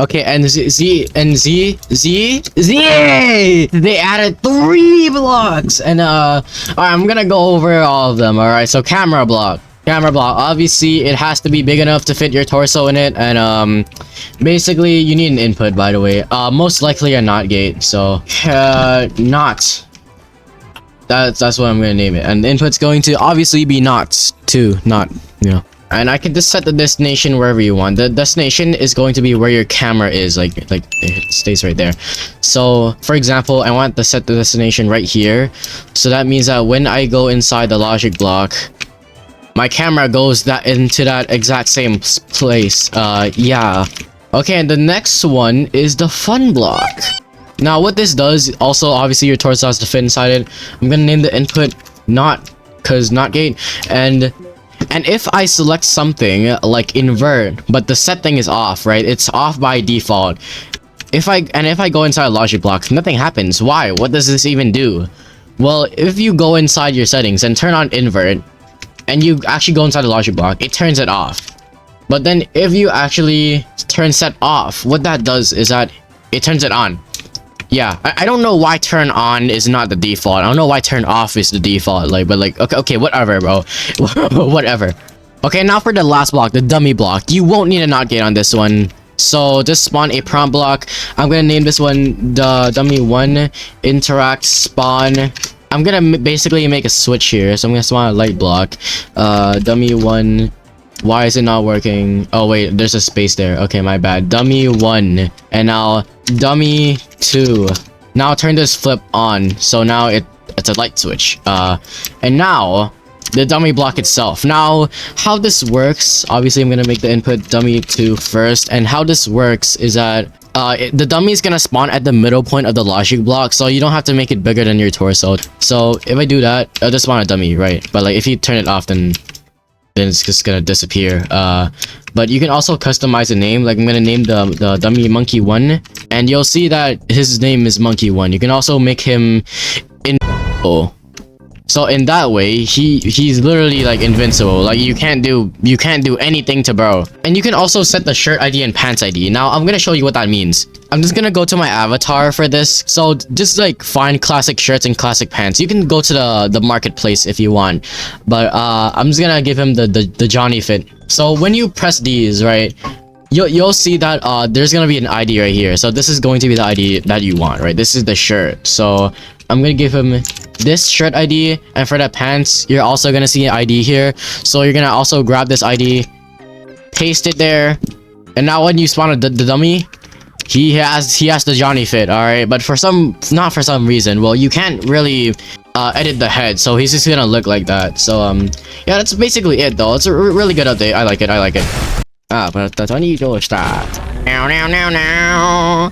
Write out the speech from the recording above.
Okay, and Z. They added 3 blocks, and alright, I'm gonna go over all of them. All right, so camera block. Obviously, it has to be big enough to fit your torso in it, and basically, you need an input. By the way, most likely a not gate. So, not. That's what I'm gonna name it, and the input's going to obviously be not, you know. And I can just set the destination wherever you want. The destination is going to be where your camera is, like it stays right there. So, for example, I want to set the destination right here. So that means that when I go inside the logic block, my camera goes into that exact same place. Yeah. Okay, and the next one is the fun block. Now, what this does, also, obviously, your torso has to fit inside it. I'm gonna name the input not gate, and if I select something like invert, but the setting is off, right? It's off by default. If I go inside a logic block, nothing happens. Why? What does this even do? Well, if you go inside your settings and turn on invert, and you actually go inside the logic block, it turns it off. But then if you actually turn set off, what that does is that it turns it on. Yeah, I don't know why turn on is not the default. I don't know why turn off is the default. Okay, whatever, bro. Whatever. Okay, now for the last block, the dummy block. You won't need a not gate on this one. So just spawn a prompt block. I'm gonna name this one the dummy 1 interact spawn. I'm gonna basically make a switch here. So I'm gonna spawn a light block. Dummy 1. Why is it not working? Oh wait, there's a space there. Okay, my bad. Dummy 1, and now dummy 2. Now turn this flip on, so now it's a light switch. And now the dummy block itself. Now, how this works? Obviously, I'm gonna make the input dummy 2 first, and how this works is that the dummy is gonna spawn at the middle point of the logic block, so you don't have to make it bigger than your torso. So if I do that, I'll just spawn a dummy, right? But like if you turn it off, then it's just gonna disappear. But you can also customize the name. Like I'm gonna name the dummy monkey 1, and you'll see that his name is monkey 1. You can also make him invincible. So in that way, he's literally like invincible. Like you can't do anything to bro. And you can also set the shirt ID and pants ID. Now I'm gonna show you what that means. I'm just gonna go to my avatar for this. So just like find classic shirts and classic pants. You can go to the marketplace if you want, but I'm just gonna give him the Johnny fit. So when you press these, right, you'll see that there's gonna be an ID right here. So this is going to be the ID that you want, right? This is the shirt. So I'm gonna give him this shirt ID, and for the pants, you're also gonna see an ID here. So you're gonna also grab this ID, paste it there, and now when you spawn the dummy, he has the Johnny fit, all right. But not for some reason, well, you can't really edit the head, so he's just gonna look like that. So yeah, that's basically it though. It's a really good update. I like it. But that's when you do start. Now.